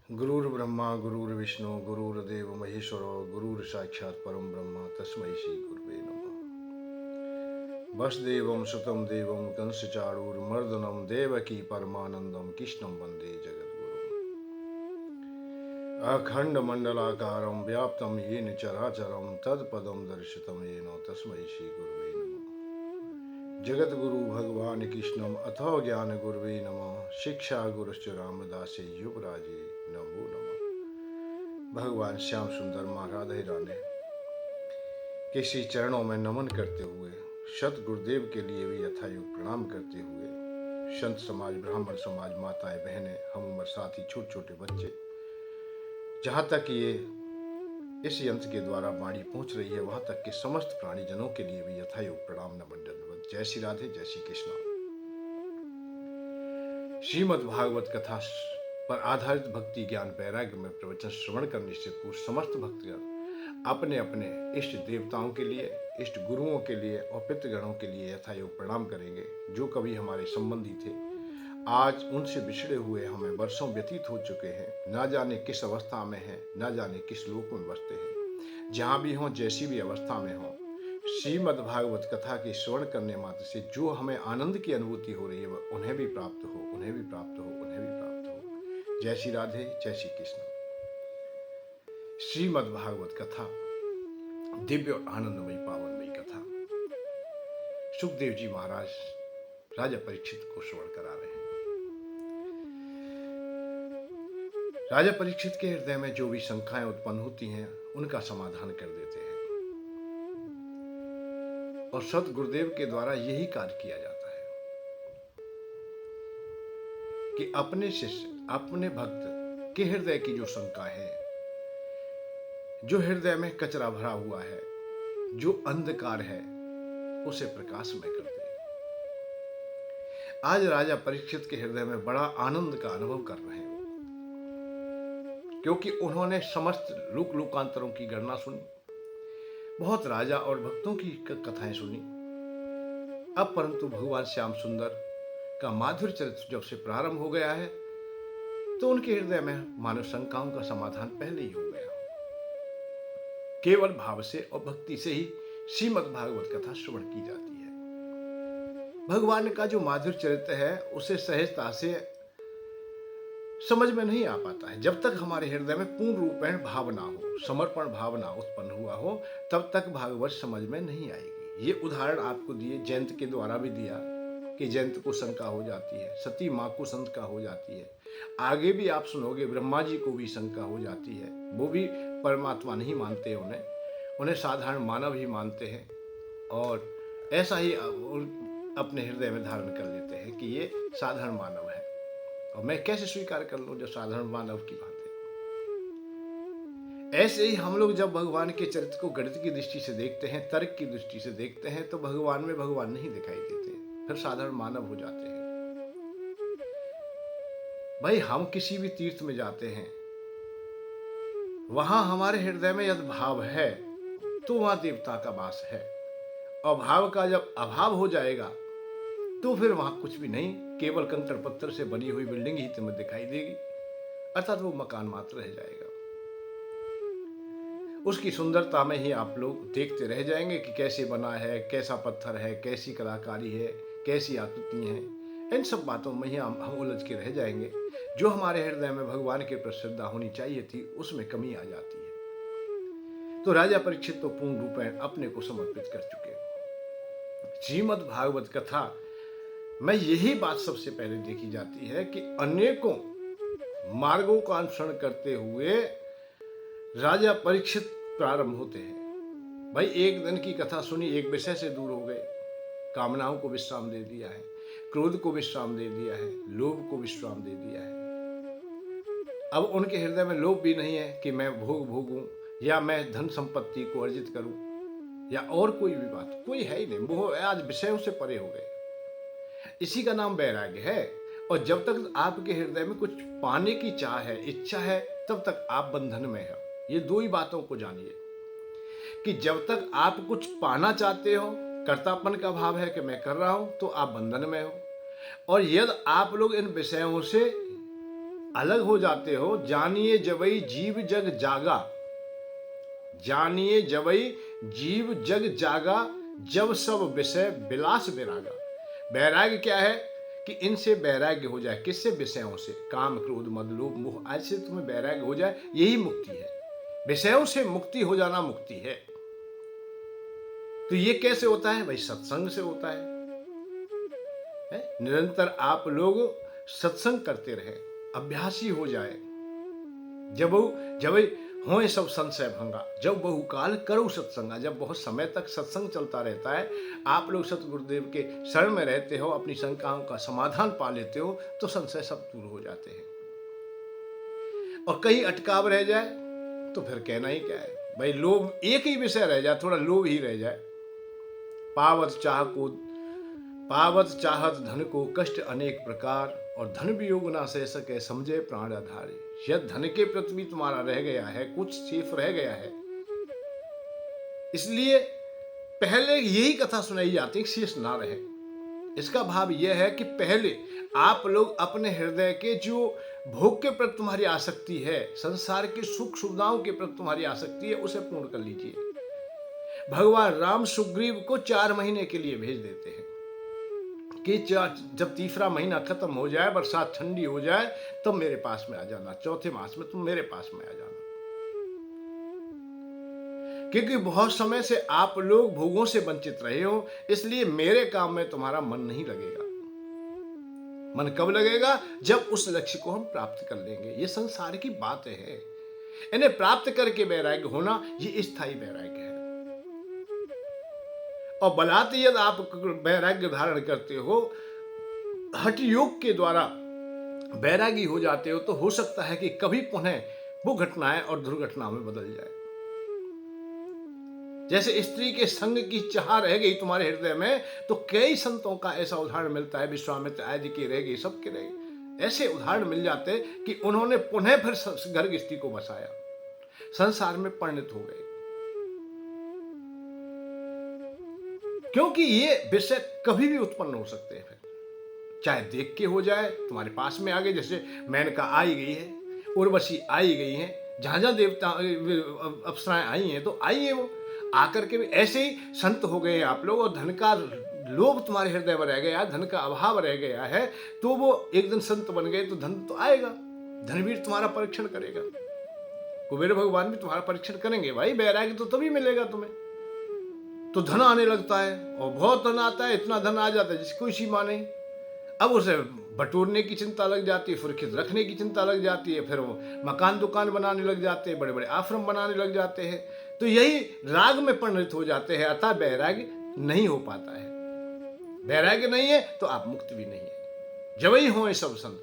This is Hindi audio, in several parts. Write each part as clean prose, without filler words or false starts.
गुरुर्ब्रह्मा गुरुर्विष्णु गुरुर्देव महेश्वरो गुरुर साक्षात् परम ब्रह्म तस्मै श्री गुरुवे नमः। वसुदेवं सुतं देवं कंसचाणूरमर्दनं देवकी परमानंदं कृष्णं वंदे जगद्गुरुम्। अखंडमंडलाकारं व्याप्तं येन चराचरं तत्पदं दर्शितं येन तस्मै श्री गुरुवे नमः। जगद्गुरु भगवान कृष्णम अथो ज्ञान गुरुवे नमः। शिक्षा गुरुश्च रामदासे युवराजे नमो नमः। भगवान श्याम सुंदर माँ राधे राधे के श्री चरणों में नमन करते हुए, सत गुरुदेव के लिए भी यथायुग प्रणाम करते हुए, संत समाज, ब्राह्मण समाज, माताएं, बहनें, हम उम्र साथी, छोटे छोटे बच्चे, जहाँ तक ये इस यंत्र के द्वारा वाणी पहुंच रही है वहां तक के समस्त प्राणीजनों के लिए भी यथायुग प्रणाम नमन दंडवत। जय श्री राधे, जय श्री कृष्ण। श्रीमद् भागवत कथा पर आधारित भक्ति ज्ञान वैराग्य में प्रवचन श्रवण करने से पूर्व समस्त भक्तगण अपने अपने इष्ट देवताओं के लिए, इष्ट गुरुओं के लिए और पितृगणों के लिए यथायोग प्रणाम करेंगे। जो कभी हमारे संबंधी थे, आज उनसे बिछड़े हुए हमें वर्षों व्यतीत हो चुके हैं, ना जाने किस अवस्था में हैं, ना जाने किस लोक में बसते हैं। जहाँ भी हों, जैसी भी अवस्था में हों, श्रीमद् भागवत कथा के श्रवण करने मात्र से जो हमें आनंद की अनुभूति हो रही है वह उन्हें भी प्राप्त हो, उन्हें भी प्राप्त हो, उन्हें भी प्राप्त हो। जय श्री राधे, जय श्री कृष्ण। श्रीमद् भागवत कथा दिव्य और आनंदमयी पावनमयी कथा सुखदेव जी महाराज राजा परीक्षित को श्रवण करा रहे हैं। राजा परीक्षित के हृदय में जो भी शंकाएं उत्पन्न होती हैं उनका समाधान कर देते हैं और सत गुरुदेव के द्वारा यही कार्य किया जाता है कि अपने शिष्य, अपने भक्त के हृदय की जो शंका है, जो हृदय में कचरा भरा हुआ है, जो अंधकार है, उसे प्रकाशमय कर दे। आज राजा परीक्षित के हृदय में बड़ा आनंद का अनुभव कर रहे हैं, क्योंकि उन्होंने समस्त लोक लोकांतरों की गणना सुनी, बहुत राजा और भक्तों की कथाएं सुनी। अब परंतु भगवान श्याम सुंदर का माधुर्य चरित्र जब से प्रारंभ हो गया है तो उनके हृदय में मानव शंकाओं का समाधान पहले ही हो गया। केवल भाव से और भक्ति से ही श्रीमद् भागवत कथा श्रवण की जाती है। भगवान का जो माधुर्य चरित्र है उसे सहजता से समझ में नहीं आ पाता है। जब तक हमारे हृदय में पूर्ण रूपेण भावना हो, समर्पण भावना उत्पन्न हुआ हो, तब तक भागवत समझ में नहीं आएगी। ये उदाहरण आपको दिए, जयंत के द्वारा भी दिया कि जयंत को शंका हो जाती है, सती माँ को शंका हो जाती है। आगे भी आप सुनोगे ब्रह्मा जी को भी शंका हो जाती है। वो भी परमात्मा नहीं मानते, उन्हें साधारण मानव ही मानते हैं और ऐसा ही अपने हृदय में धारण कर लेते हैं कि ये साधारण मानव है और मैं कैसे स्वीकार कर लूं जब साधारण मानव की बात है। ऐसे ही हम लोग जब भगवान के चरित्र को गणित की दृष्टि से देखते हैं, तर्क की दृष्टि से देखते हैं, तो भगवान में भगवान नहीं दिखाई देते, फिर साधारण मानव हो जाते हैं। भाई, हम किसी भी तीर्थ में जाते हैं, वहां हमारे हृदय में यदि भाव है तो वहां देवता का वास है, और भाव का जब अभाव हो जाएगा तो फिर वहां कुछ भी नहीं, केवल कंकड़ पत्थर से बनी हुई बिल्डिंग ही तुम्हें दिखाई देगी, अर्थात वो मकान मात्र रह जाएगा। उसकी सुंदरता में ही आप लोग देखते रह जाएंगे कि कैसे बना है, कैसा पत्थर है, कैसी कलाकारी है, कैसी आकृति है। इन सब बातों में ही हम उलझ के रह जाएंगे। जो हमारे हृदय में भगवान की श्रद्धा होनी चाहिए थी उसमें कमी आ जाती है। तो राजा परीक्षित तो पूर्ण रूपेण अपने को समर्पित कर चुके। श्रीमद् भागवत कथा में यही बात सबसे पहले देखी जाती है कि अनेकों मार्गों का अनुसरण करते हुए राजा परीक्षित प्रारंभ होते हैं। भाई, एक दिन की कथा सुनी, एक विषय से दूर हो गए, कामनाओं को विश्राम दे दिया है, क्रोध को विश्राम दे दिया है, लोभ को विश्राम दे दिया है। अब उनके हृदय में लोभ भी नहीं है कि मैं भोग भोगूं या मैं धन संपत्ति को अर्जित करूं या और कोई भी बात, कोई है ही नहीं। वो आज विषयों से परे हो गए। इसी का नाम वैराग्य है। और जब तक आपके हृदय में कुछ पाने की चाह है, इच्छा है, तब तक आप बंधन में हो। ये दो ही बातों को जानिए कि जब तक आप कुछ पाना चाहते हो, कर्तापन का भाव है कि मैं कर रहा हूं, तो आप बंधन में हो। और यदि आप लोग इन विषयों से अलग हो जाते हो। जानिए जबई जीव जग जागा, जानिए जबई जीव जग जागा, जब सब विषय विलास विरागा। वैराग्य क्या है कि इनसे वैराग्य हो जाए। किससे? विषयों से। काम क्रोध मद लोभ मोह आज से तुम्हें वैराग्य हो जाए, यही मुक्ति है। विषयों से मुक्ति हो जाना मुक्ति है। तो ये कैसे होता है भाई? सत्संग से होता है? निरंतर आप लोग सत्संग करते रहे, अभ्यासी हो जाए। जब होए सब संशय भंगा, जब बहुकाल करो सत्संगा। जब बहुत समय तक सत्संग चलता रहता है, आप लोग सतगुरुदेव के शरण में रहते हो, अपनी शंकाओं का समाधान पा लेते हो, तो संशय सब दूर हो जाते हैं। और कहीं अटकाव रह जाए तो फिर कहना ही क्या है भाई। लोभ, एक ही विषय रह जाए, थोड़ा लोभ ही रह जाए। पावत चाहत धन को कष्ट अनेक प्रकार, और धन वियोग ना सह सके समझे प्राण आधारे। यदि धन के प्रति भी तुम्हारा रह गया है, कुछ शेष रह गया है, इसलिए पहले यही कथा सुनाई जाती है कि शेष ना रहे। इसका भाव यह है कि पहले आप लोग अपने हृदय के जो भोग के प्रति तुम्हारी आसक्ति है, संसार के सुख सुविधाओं के प्रति तुम्हारी आसक्ति है, उसे पूर्ण कर लीजिए। भगवान राम सुग्रीव को 4 महीने के लिए भेज देते हैं कि जब तीसरा महीना खत्म हो जाए, बरसात ठंडी हो जाए, तब मेरे पास में आ जाना। चौथे मास में तुम मेरे पास में आ जाना, क्योंकि बहुत समय से आप लोग भोगों से वंचित रहे हो, इसलिए मेरे काम में तुम्हारा मन नहीं लगेगा। मन कब लगेगा? जब उस लक्ष्य को हम प्राप्त कर लेंगे। ये संसार की बात है। इन्हें प्राप्त करके वैराग्य होना, ये स्थायी वैराग्य है। और बलात् यदि आप वैराग्य धारण करते हो, हठ योग के द्वारा वैरागी हो जाते हो, तो हो सकता है कि कभी पुनः वो घटनाएं और दुर्घटना में बदल जाए। जैसे स्त्री के संग की चाह रह गई तुम्हारे हृदय में, तो कई संतों का ऐसा उदाहरण मिलता है। विश्वामित्र आदि की रह गई, सबके रह गई। ऐसे उदाहरण मिल जाते कि उन्होंने पुनः फिर गर्ग स्त्री को बसाया, संसार में परिणत हो गए। क्योंकि ये विषय कभी भी उत्पन्न हो सकते हैं। फिर चाहे देख के हो जाए, तुम्हारे पास में आ गए। जैसे मेनका आई गई है, उर्वशी आई गई है, जहां जहां देवता अप्सराएं आई हैं, तो आई है वो आकर के भी। ऐसे ही संत हो गए आप लोग, और धन का लोभ तुम्हारे हृदय में रह गया, धन का अभाव रह गया है, तो वो एक दिन संत बन गए तो धन तो आएगा। धनवीर तुम्हारा परीक्षण करेगा, कुबेर भगवान भी तुम्हारा परीक्षण करेंगे। भाई वैराग्य तो तभी मिलेगा तुम्हें। तो धन आने लगता है, और बहुत धन आता है, इतना धन आ जाता है जिसकी कोई सीमा नहीं। अब उसे बटोरने की चिंता लग जाती है, सुरक्षित रखने की चिंता लग जाती है, फिर वो मकान दुकान बनाने लग जाते हैं, बड़े बड़े आश्रम बनाने लग जाते हैं। तो यही राग में परिणत हो जाते हैं। अतः वैराग्य नहीं हो पाता है। वैराग्य नहीं है तो आप मुक्त भी नहीं है। जब ही हो सब संत,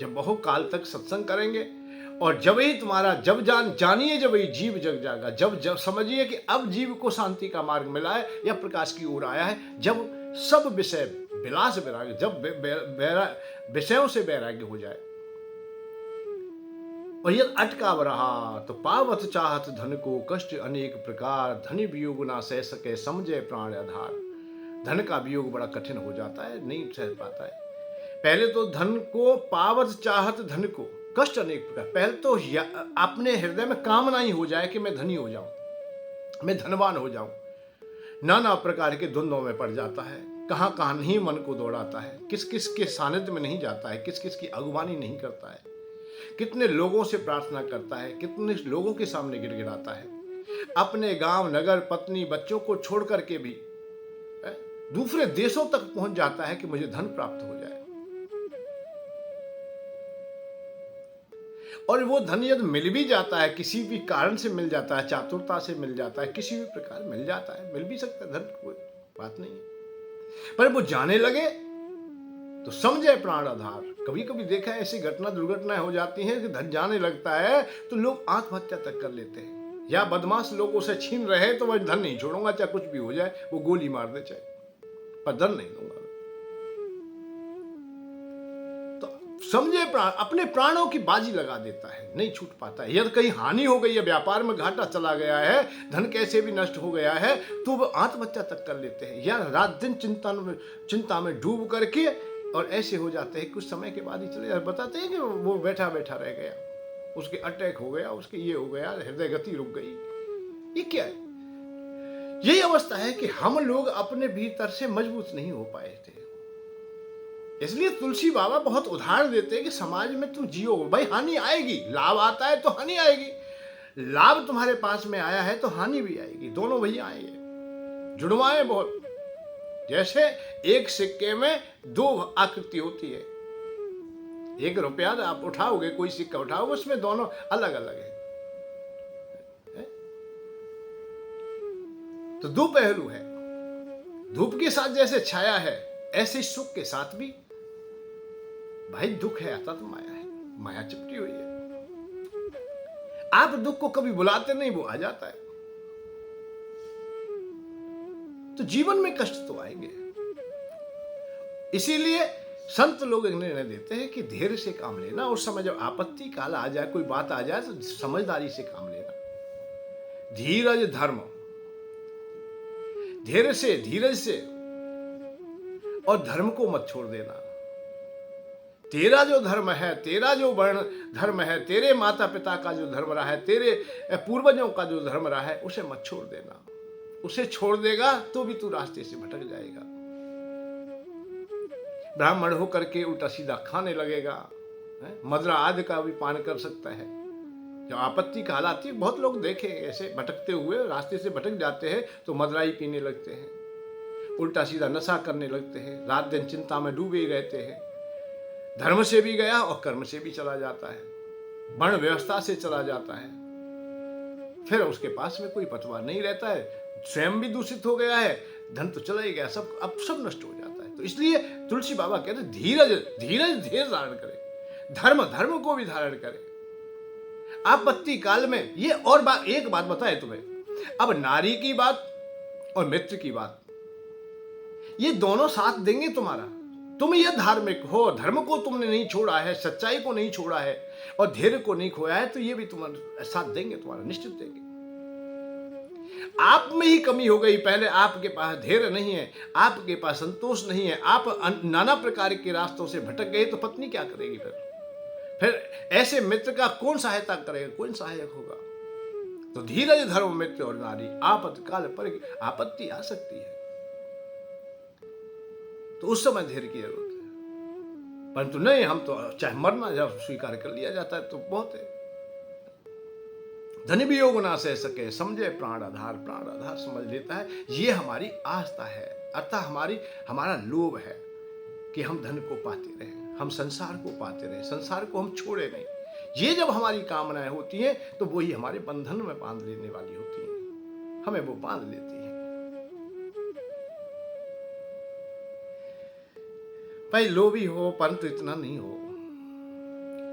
जब बहु काल तक सत्संग करेंगे, और जब ही तुम्हारा जानिए जब ही जीव जग जागा। जब समझिए कि अब जीव को शांति का मार्ग मिला है, या प्रकाश की ओर आया है, जब सब विषय विलास वैराग्य, जब विषयों से वैराग्य हो जाए। और यदि अटकाव रहा तो पावत चाहत धन को कष्ट अनेक प्रकार, धनी वियोग ना सह सके समझे प्राण आधार। धन का वियोग बड़ा कठिन हो जाता है, नहीं सह पाता है। पहले तो धन को, पावत चाहत धन को कष्ट अनेक प्रकार। पहले तो अपने हृदय में कामना ही हो जाए कि मैं धनी हो जाऊं, मैं धनवान हो जाऊं। नाना प्रकार के द्वंद्वों में पड़ जाता है, कहां कहां नहीं मन को दौड़ाता है, किस किस के सानिध्य में नहीं जाता है, किस किस की अगुवानी नहीं करता है, कितने लोगों से प्रार्थना करता है, कितने लोगों के सामने गिड़गिड़ाता है। अपने गांव नगर पत्नी बच्चों को छोड़ करके भी दूसरे देशों तक पहुंच जाता है कि मुझे धन प्राप्त हो जाए। और वो धन यदि मिल भी जाता है, किसी भी कारण से मिल जाता है, चातुरता से मिल जाता है, किसी भी प्रकार मिल जाता है, मिल भी सकता है धन, कोई बात नहीं है। पर वो जाने लगे तो समझे प्राण आधार। कभी कभी देखा है ऐसी घटना दुर्घटनाएं हो जाती हैं कि धन जाने लगता है तो लोग आत्महत्या तक कर लेते हैं, या बदमाश लोग उसे छीन रहे तो वह धन नहीं छोड़ूंगा, चाहे कुछ भी हो जाए, वो गोली मार दे चाहे, पर धन नहीं दूंगा। समझे प्राण, अपने प्राणों की बाजी लगा देता है, नहीं छूट पाता है। यदि कहीं हानि हो गई है, व्यापार में घाटा चला गया है, धन कैसे भी नष्ट हो गया है, तो वो आत्महत्या तक कर लेते हैं, या रात दिन चिंता में डूब करके और ऐसे हो जाते हैं, कुछ समय के बाद ही चले जाते। बताते हैं कि वो बैठा बैठा रह गया, उसके अटैक हो गया, उसके ये हो गया, हृदय गति रुक गई। ये क्या है? यही अवस्था है कि हम लोग अपने भीतर से मजबूत नहीं हो पाए थे। इसलिए तुलसी बाबा बहुत उदाहरण देते हैं कि समाज में तुम जियो, भाई हानि आएगी, लाभ आता है तो हानि आएगी। लाभ तुम्हारे पास में आया है तो हानि भी आएगी, दोनों भैया आएंगे। जुड़वाए बहुत, जैसे एक सिक्के में दो आकृति होती है। एक रुपया आप उठाओगे, कोई सिक्का उठाओगे, उसमें दोनों अलग अलग है। तो दो पहलू है। धूप के साथ जैसे छाया है, ऐसे सुख के साथ भी भाई दुख है, आता तो माया है, माया चिपटी हुई है। आप दुख को कभी बुलाते नहीं, वो आ जाता है। तो जीवन में कष्ट तो आएंगे। इसीलिए संत लोग निर्णय देते हैं कि धैर्य से काम लेना। उस समय जब आपत्ति काल आ जाए, कोई बात आ जाए, तो समझदारी से काम लेना। धीरज धर्म, धैर्य से, धीरज से, और धर्म को मत छोड़ देना। तेरा जो धर्म है, तेरा जो वर्ण धर्म है, तेरे माता पिता का जो धर्म रहा है, तेरे पूर्वजों का जो धर्म रहा है, उसे मत छोड़ देना। उसे छोड़ देगा तो भी तू रास्ते से भटक जाएगा। ब्राह्मण होकर के उल्टा सीधा खाने लगेगा, मदरा आदि का भी पान कर सकता है। जब आपत्ति काल आती है, बहुत लोग देखे ऐसे भटकते हुए, रास्ते से भटक जाते हैं तो मदराई पीने लगते हैं, उल्टा सीधा नशा करने लगते हैं, रात दिन चिंता में डूबे रहते हैं। धर्म से भी गया और कर्म से भी चला जाता है, वर्ण व्यवस्था से चला जाता है। फिर उसके पास में कोई पतवार नहीं रहता है, स्वयं भी दूषित हो गया है, धन तो चला ही गया, सब अब सब नष्ट हो जाता है। तो इसलिए तुलसी बाबा कहते हैं धीरज, धीरज धैर्य धारण करे, धर्म धर्म को भी धारण करे। आपत्ति काल में ये और एक बात बताए तुम्हें, अब नारी की बात और मित्र की बात, ये दोनों साथ देंगे तुम्हारा। तुम ये धार्मिक हो, धर्म को तुमने नहीं छोड़ा है, सच्चाई को नहीं छोड़ा है और धैर्य को नहीं खोया है, तो ये भी तुम्हारा साथ देंगे, तुम्हारा निश्चित देंगे। आप में ही कमी हो गई, पहले आपके पास धैर्य नहीं है, आपके पास संतोष नहीं है, आप नाना प्रकार के रास्तों से भटक गए, तो पत्नी क्या करेगी? फिर ऐसे मित्र का कौन सहायता करेगा, कौन सहायक होगा? तो धीरज धर्म मित्र और नारी, आपत्काल पर आपत्ति आ सकती है, तो उस समय धैर्य की जरूरत है। परंतु नहीं, हम तो चाहे मरना जब स्वीकार कर लिया जाता है तो बहुत है। धन भी योग ना सह सके, समझे प्राण आधार, प्राण आधार समझ लेता है। ये हमारी आस्था है, अर्थात हमारा लोभ है कि हम धन को पाते रहे, हम संसार को पाते रहे, संसार को हम छोड़े नहीं। ये जब हमारी कामनाएं होती हैं तो वही हमारे बंधन में बांध लेने वाली होती हैं, हमें वो बांध लेती हैं। भाई लोभी हो, परंतु इतना नहीं हो।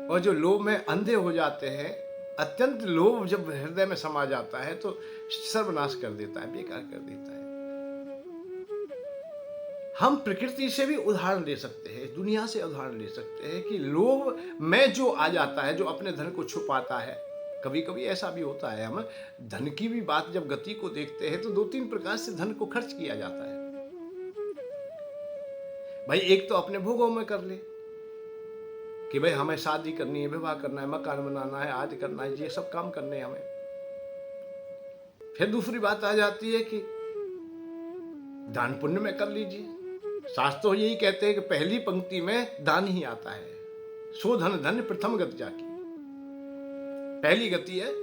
और जो लोभ में अंधे हो जाते हैं, अत्यंत लोभ जब हृदय में समा जाता है तो सर्वनाश कर देता है, बेकार कर देता है। हम प्रकृति से भी उदाहरण ले सकते हैं, दुनिया से उदाहरण ले सकते हैं कि लोभ में जो आ जाता है, जो अपने धन को छुपाता है। कभी कभी ऐसा भी होता है, हम धन की भी बात जब गति को देखते हैं तो 2-3 प्रकार से धन को खर्च किया जाता है। भाई एक तो अपने भोगों में कर ले कि भाई हमें शादी करनी है, विवाह करना है, मकान बनाना है, आदि करना है, ये सब काम करने हैं हमें। फिर दूसरी बात आ जाती है कि दान पुण्य में कर लीजिए। शास्त्र तो यही कहते हैं कि पहली पंक्ति में दान ही आता है, सो धन धन्य प्रथम गति जाकी। पहली गति है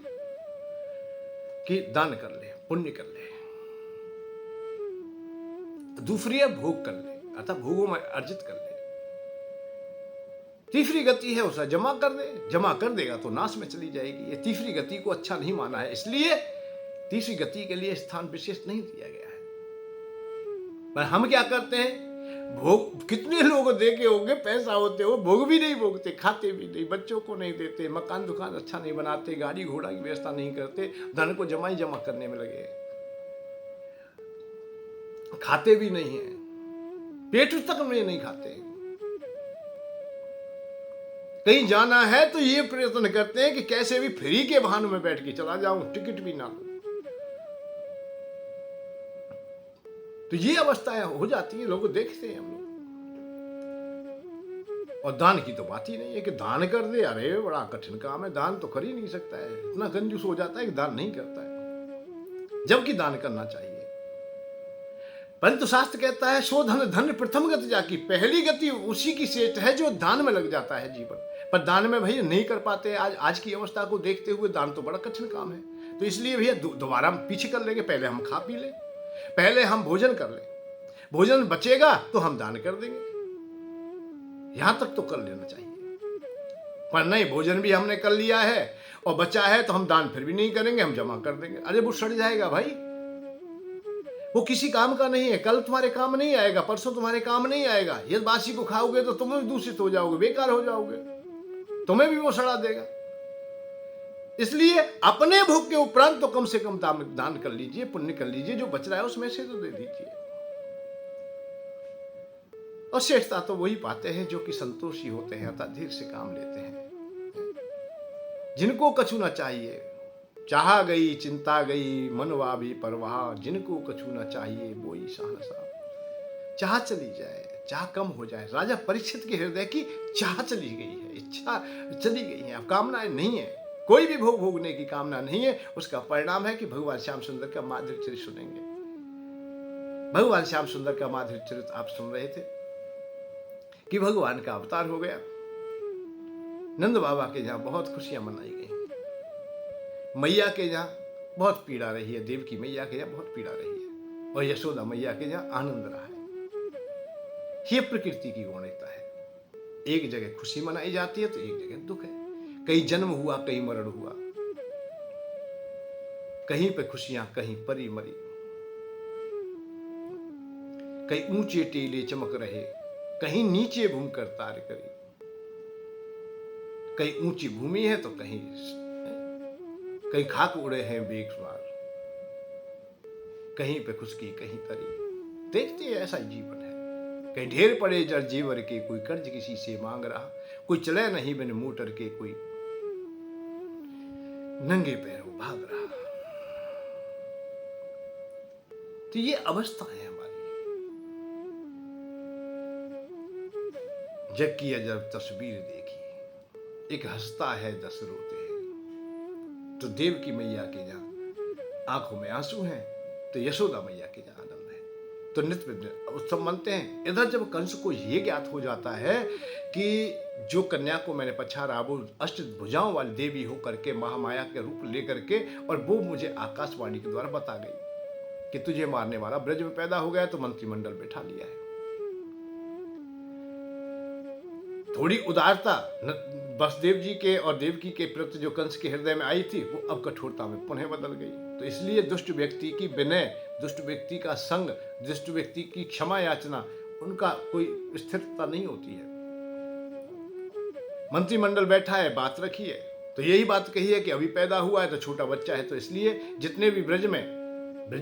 कि दान कर ले, पुण्य कर ले। दूसरी है भोग कर ले, अर्थात भोगों में अर्जित कर ले। तीसरी गति है उसे जमा कर दे, जमा कर देगा तो नाश में चली जाएगी। ये तीसरी गति को अच्छा नहीं माना है, इसलिए तीसरी गति के लिए स्थान विशेष नहीं दिया गया है। पर हम क्या करते हैं, भोग, कितने लोग देखे होंगे, पैसा होते हो भोग भी नहीं भोगते, खाते भी नहीं, बच्चों को नहीं देते, मकान दुकान अच्छा नहीं बनाते, गाड़ी घोड़ा की व्यवस्था नहीं करते, धन को जमा ही जमा करने में लगे, खाते भी नहीं है, पेट तक में नहीं खाते। कहीं जाना है तो ये प्रयत्न करते हैं कि कैसे भी फ्री के वाहन में बैठ के चला जाऊं, टिकट भी ना लो। तो ये अवस्थाएं हो जाती है, लोग देखते हैं हम लोग। और दान की तो बात ही नहीं है कि दान कर दे, अरे बड़ा कठिन काम है, दान तो कर ही नहीं सकता है, इतना कंजूस हो जाता है कि दान नहीं करता है, जबकि दान करना चाहिए। परंतु शास्त्र कहता है सो धन धन प्रथम गति जाकी, पहली गति उसी की श्रेष्ठ है जो दान में लग जाता है जीवन। पर दान में भैया नहीं कर पाते, आज की अवस्था को देखते हुए दान तो बड़ा कठिन काम है। तो इसलिए भैया दोबारा हम पीछे कर लेंगे, पहले हम खा पी ले, पहले हम भोजन कर ले, भोजन बचेगा तो हम दान कर देंगे, यहां तक तो कर लेना चाहिए। पर नहीं, भोजन भी हमने कर लिया है और बचा है तो हम दान फिर भी नहीं करेंगे, हम जमा कर देंगे। अरे वो सड़ जाएगा भाई, वो किसी काम का नहीं है, कल तुम्हारे काम नहीं आएगा, परसों तुम्हारे काम नहीं आएगा। यदि बासी को खाओगे तो तुम भी दूषित हो जाओगे, बेकार हो जाओगे, तुम्हें भी वो सड़ा देगा। इसलिए अपने भोग के उपरांत तो कम से कम दान कर लीजिए, पुण्य कर लीजिए, जो बच रहा है उसमें से तो दे दीजिए। और श्रेष्ठता तो वही पाते हैं जो कि संतोषी होते हैं, अर्थात धीरे से काम लेते हैं, जिनको कछु न चाहिए, चाहा गई चिंता गई मनवा भी परवाह, जिनको कछु न चाहिए वो ही सहनसा। चाह चली जाए, चाह कम हो जाए, राजा परीक्षित के हृदय की चाह चली गई है, इच्छा चली गई है, अब कामनाएं नहीं है, कोई भी भोग भोगने की कामना नहीं है। उसका परिणाम है कि भगवान श्याम सुंदर का माधुर्य चरित सुनेंगे। भगवान श्याम सुंदर का माधुर्य चरित आप सुन रहे थे कि भगवान का अवतार हो गया। नंद बाबा के जहां बहुत खुशियां मनाई गई, मैया के जहां बहुत पीड़ा रही है, देव की मैया के जहां बहुत पीड़ा रही है, और यशोदा मैया के जहां आनंद रहा है। ये प्रकृति की गौणता है, एक जगह खुशी मनाई जाती है तो एक जगह दुख है। कहीं जन्म हुआ, कहीं मरण हुआ, कहीं पे खुशियां, कहीं परी मरी, कहीं ऊंचे टीले चमक रहे, कहीं नीचे घूमकर तार करी, कहीं ऊंची भूमि है तो कहीं खाक उड़े हैं बेखुमार, कहीं पे खुशकी कहीं तरी। देखते हैं ऐसा जीवन है, कहीं ढेर पड़े जड़ जीवर के, कोई कर्ज किसी से मांग रहा, कोई चले नहीं बिन मोटर के, कोई नंगे पैरों भाग रहा। तो ये अवस्था है हमारी। जग की अजब तस्वीर देखी, एक हंसता है 10 रोते हैं। तो देव की मैया के जहां आंखों में आंसू हैं, तो यशोदा मैया के जहां आनंद है। तो नित्य उत्सव मनते हैं। इधर जब कंस को यह ज्ञात हो जाता है कि जो कन्या को मैंने पछाड़ा वो अष्ट भुजाओं वाली देवी होकर के महामाया के रूप लेकर के, और वो मुझे आकाशवाणी के द्वारा बता गई कि तुझे मारने वाला ब्रज में पैदा हो गया, तो मंत्रिमंडल बैठा लिया है। थोड़ी उदारता वसुदेव जी के और देवकी के प्रति जो कंस के हृदय में आई थी, वो अब कठोरता में पुनः बदल गई। तो इसलिए दुष्ट व्यक्ति की विनय, दुष्ट व्यक्ति का संग, दुष्ट व्यक्ति की क्षमा याचना, उनका कोई स्थिरता नहीं होती है। मंत्रिमंडल बैठा है, बात रखी है, तो यही बात कही है कि अभी पैदा हुआ है तो छोटा बच्चा है, तो इसलिए जितने भी ब्रज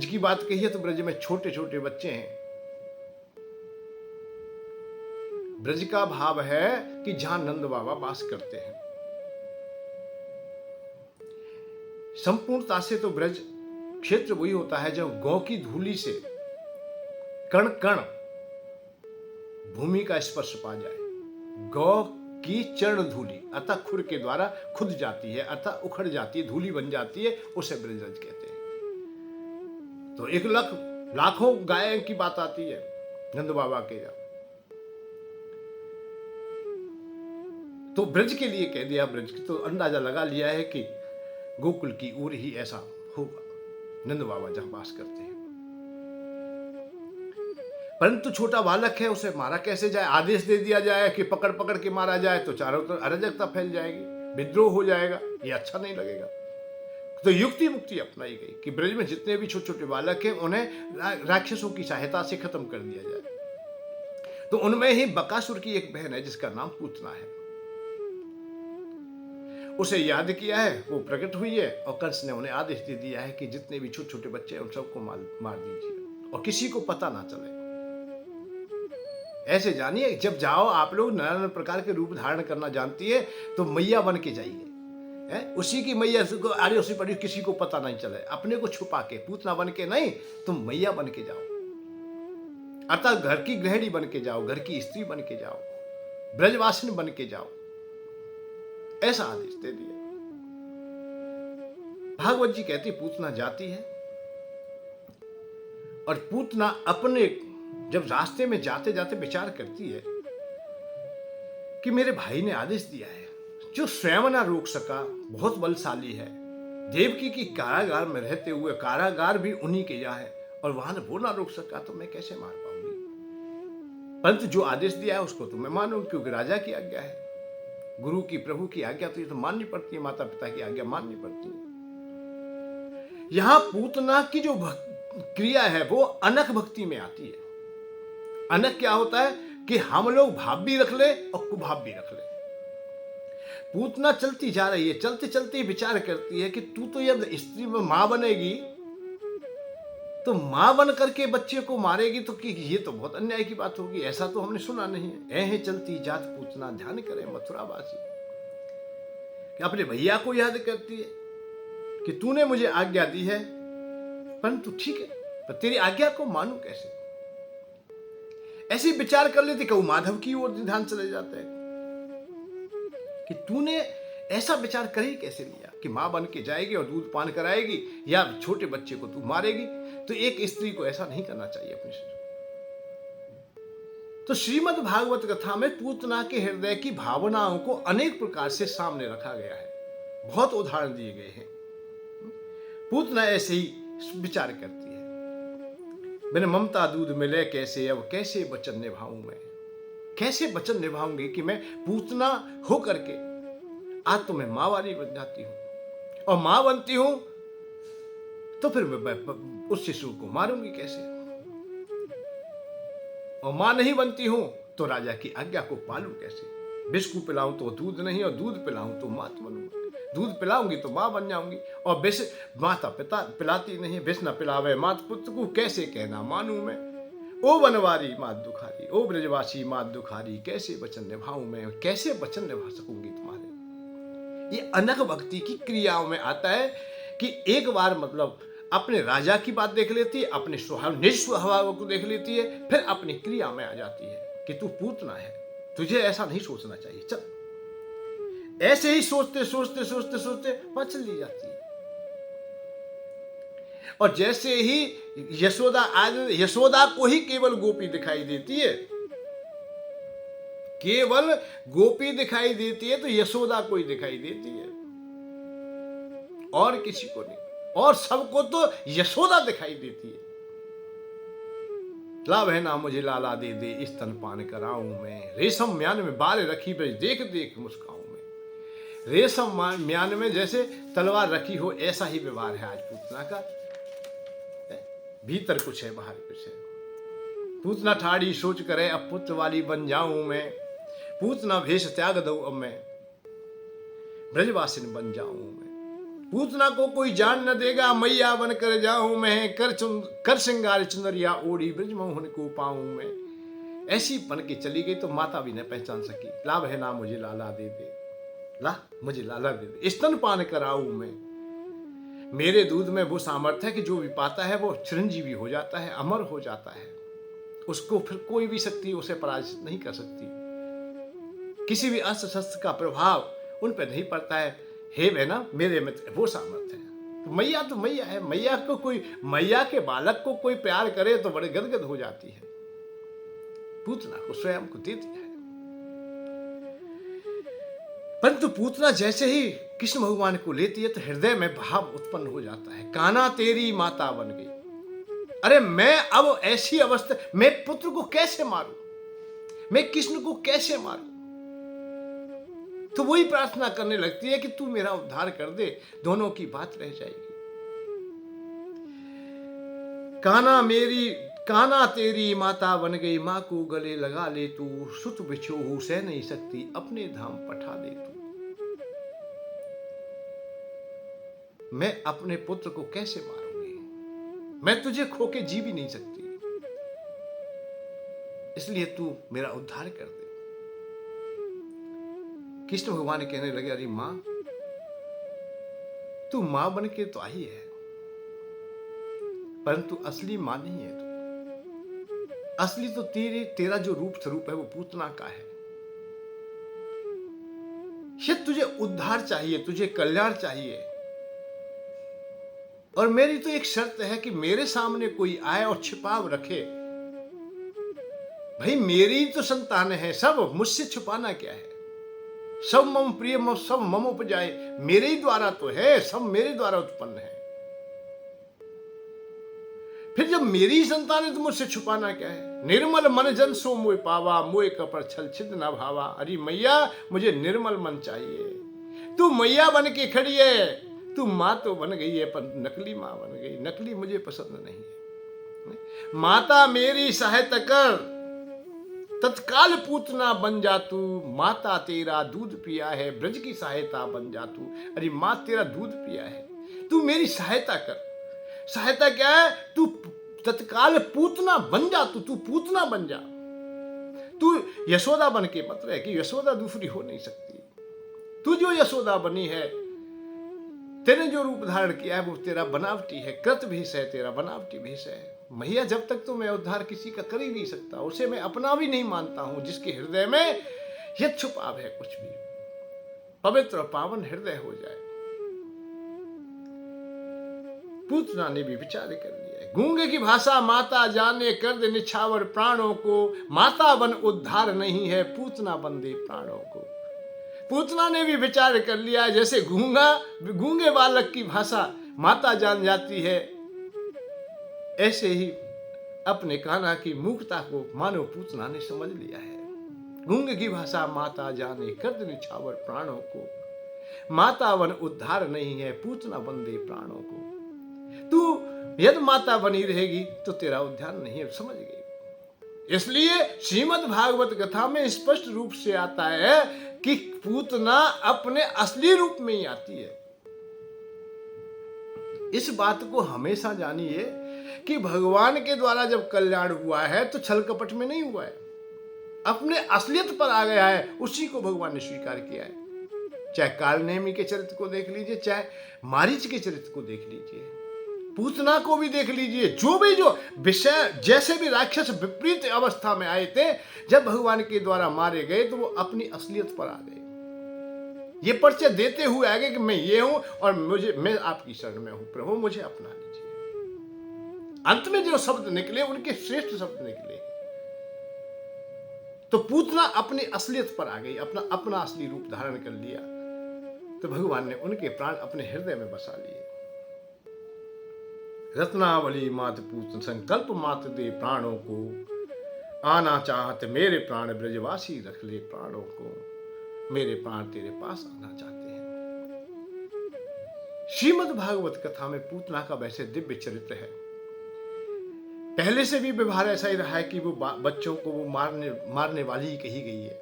की बात कही है, तो ब्रज में छोटे छोटे बच्चे हैं। ब्रज का भाव है कि जहां नंद बाबा वास करते हैं। संपूर्णता से तो ब्रज क्षेत्र वही होता है जब गौ की धूली से कण कण भूमि का स्पर्श पा जाए। गौ की चरण धूली अतः खुर के द्वारा खुद जाती है, अतः उखड़ जाती है, धूली बन जाती है, उसे ब्रजरज कहते हैं। तो 1 लाख लाखों गाय की बात आती है नंद बाबा के यहाँ। तो ब्रज के लिए कह दिया, ब्रज की तो अंदाजा लगा लिया है कि गोकुल की ओर ही ऐसा होगा, नंद बाबा जहां वास करते हैं। परंतु छोटा बालक है, उसे मारा कैसे जाए? आदेश दे दिया जाए कि पकड़ पकड़ के मारा जाए तो चारों तरफ अराजकता फैल जाएगी, विद्रोह हो जाएगा, ये अच्छा नहीं लगेगा। तो युक्ति मुक्ति अपनाई गई कि ब्रज में जितने भी छोटे छोटे बालक हैं उन्हें राक्षसों की सहायता से खत्म कर दिया जाए। तो उनमें ही बकासुर की एक बहन है जिसका नाम पूतना है, उसे याद किया है, वो प्रकट हुई है, और कंस ने उन्हें आदेश दे दिया है कि जितने भी छोटे छोटे बच्चे हैं उन सबको मार दीजिए और किसी को पता ना चले। ऐसे जानिए, जब जाओ आप लोग नाना प्रकार के रूप धारण करना जानती है तो मैया बन के जाइए, उसी की मैया को आरे उसी पर किसी को पता नहीं चले, अपने को छुपा के, पूतना बन के नहीं, तुम मैया बन के जाओ, अतः घर की गृहिणी बन के जाओ, घर की स्त्री बन के जाओ। ब्रजवासिन बन के जाओ, ऐसा आदेश दे दिया। भागवत जी कहती पूतना जाती है और पूतना अपने जब रास्ते में जाते जाते विचार करती है कि मेरे भाई ने आदेश दिया है, जो स्वयं ना रोक सका, बहुत बलशाली है, देवकी की कारागार में रहते हुए कारागार भी उन्हीं के यहाँ है और वहां वो ना रोक सका तो मैं कैसे मार पाऊंगी। परंतु जो आदेश दिया है उसको तो मैं मानूंगी, क्योंकि राजा की आज्ञा है, गुरु की प्रभु की आज्ञा तो ये तो माननी पड़ती है, माता पिता की आज्ञा माननी पड़ती है। यहां पूतना की जो क्रिया है वो अनख भक्ति में आती है। अनख क्या होता है कि हम लोग भाव भी रख ले और कुभाव भी रख ले। पूतना चलती जा रही है, चलते चलते विचार करती है कि तू तो जब स्त्री में मां बनेगी तो मां बन करके बच्चे को मारेगी तो कि ये तो बहुत अन्याय की बात होगी, ऐसा तो हमने सुना नहीं है। ऐ चलती जात पूतना ध्यान करे मथुरावासी, कि अपने भैया को याद करती है कि तूने मुझे आज्ञा दी है, परंतु ठीक है, पर तेरी आज्ञा को मानूं कैसे। ऐसी विचार कर लेती कि माधव की ओर ध्यान चले जाते हैं कि तूने ऐसा विचार कर ही कैसे लिया कि मां बन के जाएगी और दूध पान कराएगी या छोटे बच्चे को तू मारेगी। तो एक स्त्री को ऐसा नहीं करना चाहिए अपने से। तो श्रीमद् भागवत कथा में पूतना के हृदय की भावनाओं को अनेक प्रकार से सामने रखा गया है, बहुत उदाहरण दिए गए हैं। पूतना ऐसे ही विचार करती है, मैंने ममता दूध मिले कैसे, अब कैसे वचन निभाऊं मैं, कैसे वचन निभाऊंगी कि मैं पूतना हो करके आज तो मैं मां वाली बन जाती हूं और मां बनती हूं तो फिर मैं उस शिशु को मारूंगी कैसे, और मां नहीं बनती हूं तो राजा की आज्ञा को पालूं कैसे। विष को पिलाऊं तो दूध नहीं और दूध पिलाऊं तो मां बनूंगा, दूध पिलाऊंगी तो मां बन जाऊंगी और विष माता पिता पिलाती नहीं, विष न पिलावे मात पुत्र को कैसे कहना मानूं मैं। ओ बनवारी मात दुखारी, ओ ब्रजवासी मात दुखारी, कैसे वचन निभाऊं मैं, कैसे वचन निभा सकूंगी तुम्हारे। ये अनख भक्ति की क्रियाओं में आता है कि एक बार मतलब अपने राजा की बात देख लेती है, अपने स्वभाव निज स्वभाव को देख लेती है, फिर अपनी क्रिया में आ जाती है कि तू पूतना है, तुझे ऐसा नहीं सोचना चाहिए, चल। ऐसे ही सोचते सोचते सोचते सोचते वहां चली जाती है। और जैसे ही यशोदा को ही केवल गोपी दिखाई देती है, केवल गोपी दिखाई देती है तो यशोदा को ही दिखाई देती है और किसी को नहीं, और सबको तो यशोदा दिखाई देती है। ला बहना मुझे लाला दे दे, स्तनपान कराऊं मैं, रेशम म्यान में बाल रखी बज देख देख मुस्काऊं मैं। रेशम म्यान में जैसे तलवार रखी हो ऐसा ही व्यवहार है आज पूतना का, भीतर कुछ है बाहर कुछ है। पूतना ठाड़ी सोच करे अब पुत्र वाली बन जाऊं मैं, पूतना भेष त्याग दऊं अब मैं, ब्रजवासिन बन जाऊं मैं। पूतना को कोई जान न देगा, मैया बन कर जाऊं मैं, कर श्रृंगार चुनरिया ओढ़ी ब्रज मोहन को पाऊं मैं। ऐसी बन के चली गई तो माता भी न पहचान सकी। ला बहना मुझे लाला दे दे, ला मुझे लाला दे दे, स्तनपान कराऊं मैं। मेरे दूध में वो सामर्थ्य है कि जो भी पाता है वो चिरंजीवी हो जाता है, अमर हो जाता है, उसको फिर कोई भी शक्ति उसे पराजित नहीं कर सकती, किसी भी अस्त्र शस्त्र का प्रभाव उन पर नहीं पड़ता है। हे बहना मेरे में वो सामर्थ्य है। तो मैया है, मैया के बालक को कोई प्यार करे तो बड़े गदगद हो जाती है, पूतना को स्वयं को देती है। परंतु पूतना जैसे ही कृष्ण भगवान को लेती है तो हृदय में भाव उत्पन्न हो जाता है, कान्हा तेरी माता बन गई। अरे मैं अब ऐसी अवस्था, मैं पुत्र को कैसे मारूं, मैं कृष्ण को कैसे मारूं। तो वही प्रार्थना करने लगती है कि तू मेरा उद्धार कर दे, दोनों की बात रह जाएगी। कान्हा तेरी माता बन गई, मां को गले लगा ले तू, सुत बिछोहू सह नहीं सकती, अपने धाम पठा दे तू। मैं अपने पुत्र को कैसे मारूंगी, मैं तुझे खो के जी भी नहीं सकती, इसलिए तू मेरा उद्धार कर दे। कृष्ण भगवान कहने लगे, अरे मां तू मां बन के तो आई है, परंतु असली मां नहीं है तू। असली तो तेरा जो रूप स्वरूप है वो पूतना का है। शायद तुझे उद्धार चाहिए, तुझे कल्याण चाहिए, और मेरी तो एक शर्त है कि मेरे सामने कोई आए और छिपाव रखे। भाई मेरी तो संतान है सब, मुझसे छुपाना क्या है? सब मम प्रिय सब मम उपजाए, मेरे ही द्वारा तो है, सब मेरे द्वारा उत्पन्न है। फिर जब मेरी संतान है तो मुझसे छुपाना क्या है? निर्मल मन जन सो मोय पावा, मोय कपड़ छल छिद न भावा। अरे मैया मुझे निर्मल मन चाहिए। तू मैया बन के खड़ी है, तू माँ तो बन गई है पर नकली माँ बन गई। नकली मुझे पसंद नहीं है। माता मेरी सहायता कर, तत्काल पूतना बन जा तू। माता तेरा दूध पिया है, ब्रज की सहायता बन जा तू। अरे माँ तेरा दूध पिया है, तू मेरी सहायता कर। सहायता क्या है? तू तत्काल पूतना बन जा तू पूतना बन जा। तू यशोदा बन के मत रह कि यशोदा दूसरी हो नहीं सकती। तू जो यशोदा बनी है, तेने जो रूप धारण किया है वो तेरा बनावटी है, कृत भेष है, तेरा बनावटी भेष है। मैया जब तक तो मैं उद्धार किसी का कर ही नहीं सकता, उसे मैं अपना भी नहीं मानता हूं जिसके हृदय में यह छुपाव है कुछ भी पवित्र पावन हृदय हो जाए। पूतना ने भी विचार कर लिया है। गूंगे की भाषा माता जाने, कर दे निछावर प्राणों को। माता बन उद्धार नहीं है, पूतना बन दे प्राणों को। पूतना ने भी विचार कर लिया है, जैसे गूंगे बालक की भाषा माता जान जाती है, ऐसे ही अपने कान्हा की मूकता को मानो पूतना ने समझ लिया है। गूंगे की भाषा माता जाने, कर दे निछावर प्राणों को। माता बन उद्धार नहीं है, पूतना बन दे प्राणों को। तू यदि माता बनी रहेगी तो तेरा उद्धार नहीं है, समझ गई। इसलिए श्रीमद् भागवत कथा में स्पष्ट रूप से आता है कि पूतना अपने असली रूप में ही आती है। इस बात को हमेशा जानिए कि भगवान के द्वारा जब कल्याण हुआ है तो छल कपट में नहीं हुआ है, अपने असलियत पर आ गया है, उसी को भगवान ने स्वीकार किया है। चाहे कालनेमी के चरित्र को देख लीजिए, चाहे मारीच के चरित्र को देख लीजिए, पूतना को भी देख लीजिए। जो विषय जैसे भी राक्षस विपरीत अवस्था में आए थे, जब भगवान के द्वारा मारे गए तो वो अपनी असलियत पर आ गए। ये परिचय देते हुए आगे कि मैं ये हूं और मैं आपकी शरण में हूं, प्रभु मुझे अपना लीजिए। अंत में जो शब्द निकले उनके श्रेष्ठ शब्द निकले। तो पूतना अपनी असलियत पर आ गई, अपना असली रूप धारण कर लिया। तो भगवान ने उनके प्राण अपने हृदय में बसा लिए। रत्नावली मात पूत संकल्प मात दे प्राणों को। आना चाहत मेरे प्राण ब्रजवासी, रख ले प्राणों को। मेरे प्राण तेरे पास आना चाहते हैं। श्रीमद् भागवत कथा में पूतना का वैसे दिव्य चरित्र है। पहले से भी व्यवहार ऐसा ही रहा है कि वो बच्चों को वो मारने वाली ही कही गई है।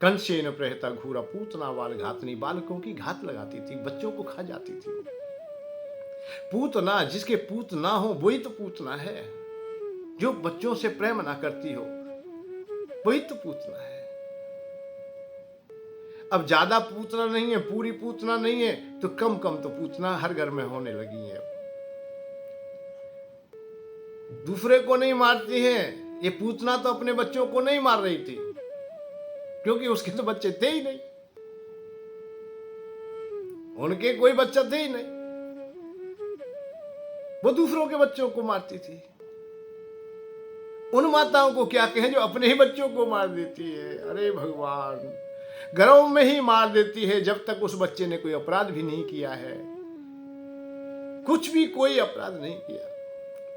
कंसेन प्रहता घूरा पूतना वाल घातनी, बालकों की घात लगाती थी, बच्चों को खा जाती थी। पूतना, जिसके पूत ना हो वही तो पूतना है। जो बच्चों से प्रेम ना करती हो वही तो पूतना है। अब ज्यादा पूतना नहीं है, पूरी पूतना नहीं है, तो कम तो पूतना हर घर में होने लगी है। दूसरे को नहीं मारती है, ये पूतना तो अपने बच्चों को नहीं मार रही थी, क्योंकि उसके तो बच्चे थे ही नहीं, उनके कोई बच्चा थे ही नहीं, वो दूसरों के बच्चों को मारती थी। उन माताओं को क्या कहें जो अपने ही बच्चों को मार देती है। अरे भगवान, घरों में ही मार देती है जब तक उस बच्चे ने कोई अपराध भी नहीं किया है, कुछ भी कोई अपराध नहीं किया,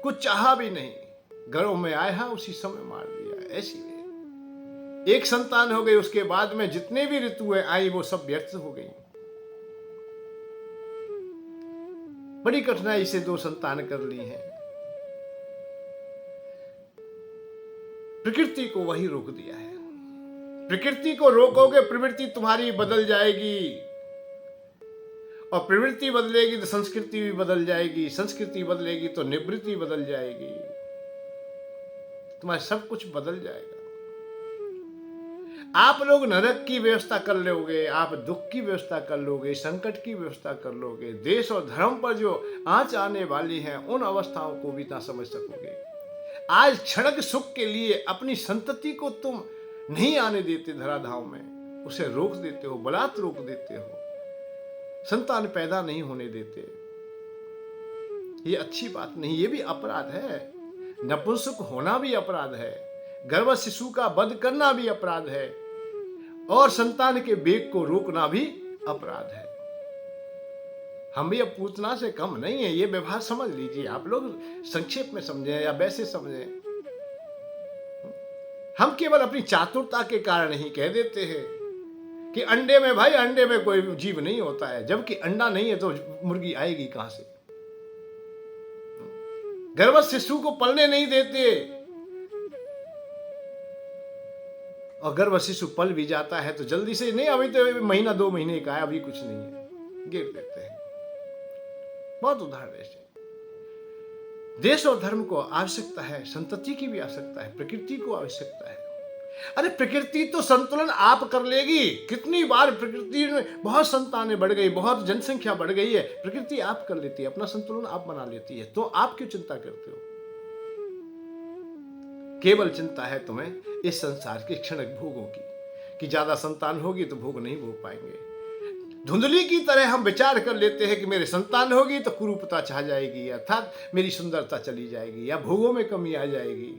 कुछ चाहा भी नहीं, घरों में आया उसी समय मार दिया। ऐसी है। एक संतान हो गई, उसके बाद में जितने भी ऋतुएं आई वो सब व्यर्थ हो गई। बड़ी कठिनाई से 2 संतान कर ली हैं। प्रकृति को वही रोक दिया है। प्रकृति को रोकोगे, प्रवृत्ति तुम्हारी बदल जाएगी, और प्रवृत्ति बदलेगी तो संस्कृति भी बदल जाएगी, संस्कृति बदलेगी तो निवृत्ति बदल जाएगी, तुम्हारा सब कुछ बदल जाएगा। आप लोग नरक की व्यवस्था कर लोगे, आप दुख की व्यवस्था कर लोगे, संकट की व्यवस्था कर लोगे, देश और धर्म पर जो आंच आने वाली है उन अवस्थाओं को भी ना समझ सकोगे। आज क्षणिक सुख के लिए अपनी संतति को तुम नहीं आने देते धराधाम में, उसे रोक देते हो, बलात् रोक देते हो, संतान पैदा नहीं होने देते। ये अच्छी बात नहीं, ये भी अपराध है। नपुंसक होना भी अपराध है, गर्भ शिशु का वध करना भी अपराध है, और संतान के वेग को रोकना भी अपराध है। हम भी अब पूतना से कम नहीं है, ये व्यवहार समझ लीजिए। आप लोग संक्षेप में समझें या वैसे समझें, हम केवल अपनी चातुरता के कारण ही कह देते हैं कि अंडे में, भाई अंडे में कोई जीव नहीं होता है, जबकि अंडा नहीं है तो मुर्गी आएगी कहां से? गर्भस्थ शिशु को पलने नहीं देते, और गर्भस्थ शिशु पल भी जाता है तो जल्दी से नहीं, अभी तो महीना 2 महीने का है, अभी कुछ नहीं है, गिर देते हैं। बहुत उदाहरण ऐसे। देश और धर्म को आवश्यकता है, संतति की भी आवश्यकता है, प्रकृति को आवश्यकता है। अरे प्रकृति तो संतुलन आप कर लेगी। कितनी बार प्रकृति में बहुत संतानें बढ़ गई, बहुत जनसंख्या बढ़ गई है, प्रकृति आप कर लेती है, अपना संतुलन आप बना लेती है, तो आप क्यों चिंता करते हो? केवल चिंता है तुम्हें इस संसार के क्षणिक भोगों की, कि ज्यादा संतान होगी तो भोग नहीं भोग पाएंगे। धुंधली की तरह हम विचार कर लेते हैं कि मेरे संतान होगी तो कुरूपता छा जाएगी, अर्थात मेरी सुंदरता चली जाएगी, या भोगों में कमी आ जाएगी,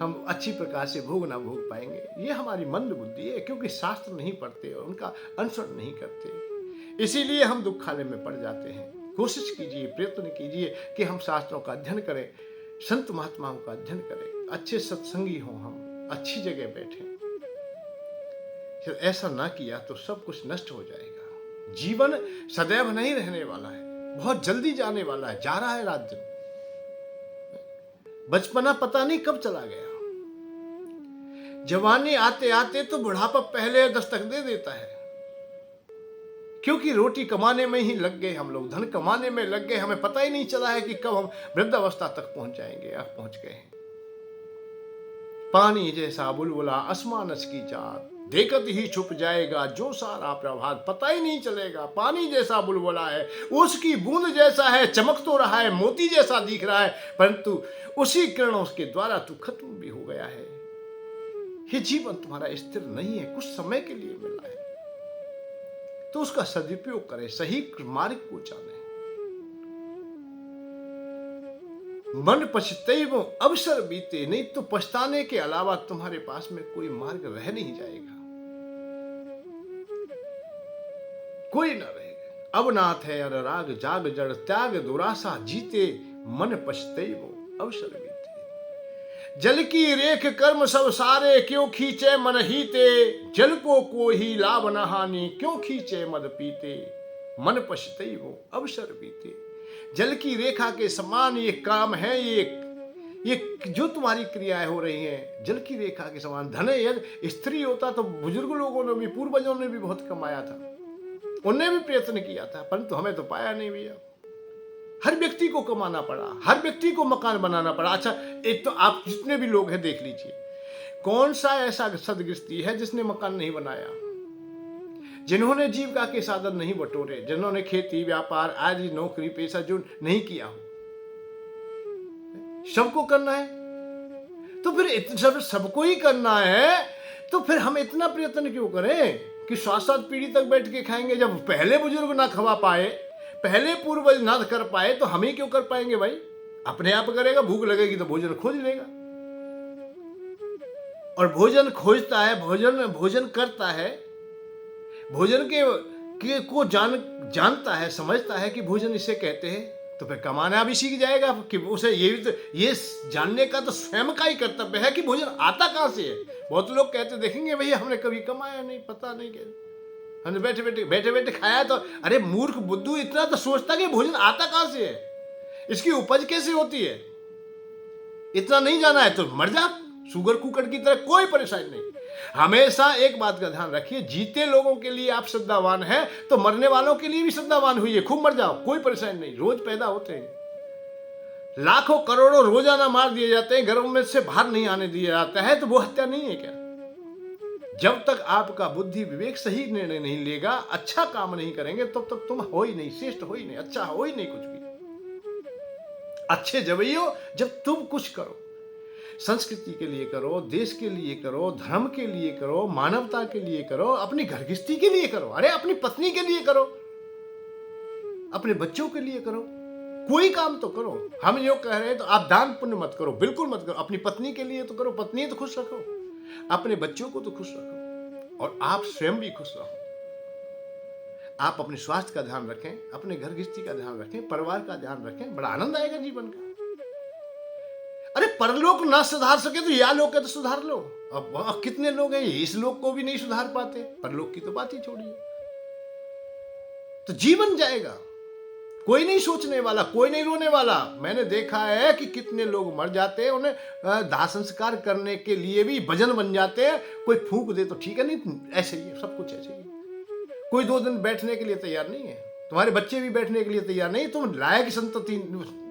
हम अच्छी प्रकार से भोग ना भोग पाएंगे। ये हमारी मंद बुद्धि है, क्योंकि शास्त्र नहीं पढ़ते और उनका अनुसरण नहीं करते, इसीलिए हम दुखालय में पड़ जाते हैं। कोशिश कीजिए, प्रयत्न कीजिए कि हम शास्त्रों का अध्ययन करें, संत महात्माओं का अध्ययन करें, अच्छे सत्संगी हों, हम अच्छी जगह बैठें। ऐसा ना किया तो सब कुछ नष्ट हो जाएगा। जीवन सदैव नहीं रहने वाला है, बहुत जल्दी जाने वाला है, जा रहा है रात दिन। बचपना पता नहीं कब चला गया, जवानी आते आते तो बुढ़ापा पहले दस्तक दे देता है, क्योंकि रोटी कमाने में ही लग गए हम लोग, धन कमाने में लग गए, हमें पता ही नहीं चला है कि कब हम वृद्धावस्था तक पहुंच जाएंगे। अब पहुंच गए हैं। पानी जैसा बुलबुला आसमानस की चार, देखत ही छुप जाएगा जो सारा प्रभात, पता ही नहीं चलेगा। पानी जैसा बुलबुला है, उसकी बूंद जैसा है, चमक तो रहा है, मोती जैसा दिख रहा है, परंतु उसी किरणों के द्वारा तू खत्म भी हो गया है। ये जीवन तुम्हारा स्थिर नहीं है, कुछ समय के लिए मिला है, तो उसका सदुपयोग करें, सही मार्ग को जाने। मन पछतैवो अवसर बीते, नहीं तो पछताने के अलावा तुम्हारे पास में कोई मार्ग रह नहीं जाएगा, कोई न रहेगा। अब नाथ है अनुराग जाग जड़, त्याग दुरासा जीते, मन पछतैवो अवसर बीते। जल की रेख कर्म सब सारे, क्यों खींचे मन हीते, जल को ही लाभ न हानि, क्यों खींचे मद पीते, मन पछतैवो अवसर बीते। जल की रेखा के समान ये काम है, ये जो तुम्हारी क्रियाएं हो रही हैं, जल की रेखा के समान। धन यदि स्त्री होता तो बुजुर्ग लोगों ने भी, पूर्वजों ने भी बहुत कमाया था, उन्होंने भी प्रयत्न किया था, परंतु हमें तो पाया नहीं भैया। हर व्यक्ति को कमाना पड़ा, हर व्यक्ति को मकान बनाना पड़ा। अच्छा, एक तो आप जितने भी लोग हैं देख लीजिए, कौन सा ऐसा सदगृहस्थी है जिसने मकान नहीं बनाया, जिन्होंने जीविका के साधन नहीं बटोरे, जिन्होंने खेती व्यापार आदि नौकरी पेशा जो नहीं किया हो। सबको करना है, तो फिर सबको ही करना है, तो फिर हम इतना प्रयत्न क्यों करें कि 7-7 पीढ़ी तक बैठ के खाएंगे। जब पहले बुजुर्ग ना खवा पाए, पहले पूर्वज ना कर पाए, तो हम ही क्यों कर पाएंगे भाई? अपने आप करेगा, भूख लगेगी तो भोजन खोज लेगा, और भोजन खोजता है, भोजन करता है, भोजन के को जानता है, समझता है कि भोजन इसे कहते हैं, तो फिर कमाना भी सीख जाएगा कि उसे ये जानने का तो स्वयं का ही कर्तव्य है कि भोजन आता कहां से है। बहुत लोग कहते देखेंगे, भैया हमने कभी कमाया नहीं, पता नहीं क्या, हमने बैठे बैठे खाया। तो अरे मूर्ख बुद्धू, इतना तो सोचता कि भोजन आता कहां से है, इसकी उपज कैसे होती है, इतना नहीं जाना है तो मर जा शुगर कुकर की तरह, कोई परेशानी नहीं। हमेशा एक बात का ध्यान रखिए, जीते लोगों के लिए आप श्रद्धावान हैं, तो मरने वालों के लिए भी श्रद्धावान हुई, खूब मर जाओ, कोई परेशानी नहीं। रोज पैदा होते हैं, लाखों करोड़ों रोजाना मार दिए जाते हैं, घरों में से बाहर नहीं आने दिया जाता है, तो वो हत्या नहीं है क्या? जब तक आपका बुद्धि विवेक सही निर्णय नहीं लेगा, अच्छा काम नहीं करेंगे, तब तक तुम हो ही नहीं, श्रेष्ठ हो ही नहीं, अच्छा हो ही नहीं कुछ भी। अच्छे जब ही हो जब तुम कुछ करो। संस्कृति के लिए करो, देश के लिए करो, धर्म के लिए करो, मानवता के लिए करो, अपनी घर गृहस्थी के लिए करो, अरे अपनी पत्नी के लिए करो, अपने बच्चों के लिए करो, कोई काम तो करो। हम जो कह रहे हैं तो आप दान पुण्य मत करो, बिल्कुल मत करो। अपनी पत्नी के लिए तो करो, पत्नी तो खुश रखो, अपने बच्चों को तो खुश रखो, और आप स्वयं भी खुश रहो। आप अपने स्वास्थ्य का ध्यान रखें, अपने घर गृहस्थी का ध्यान रखें, परिवार का ध्यान रखें, बड़ा आनंद आएगा जीवन का। अरे परलोक ना सुधार सके तो या लोक है तो सुधार लो। अब कितने लोग हैं इस लोक को भी नहीं सुधार पाते, परलोक की तो बात ही छोड़िए। तो जीवन जाएगा, कोई नहीं सोचने वाला, कोई नहीं रोने वाला। मैंने देखा है कि कितने लोग मर जाते हैं, उन्हें दाह संस्कार करने के लिए भी भजन बन जाते हैं। कोई फूंक दे तो ठीक है, नहीं ऐसे ही है, सब कुछ ऐसे ही। कोई 2 दिन बैठने के लिए तैयार नहीं है, तुम्हारे बच्चे भी बैठने के लिए तैयार नहीं। तुम लायक संतति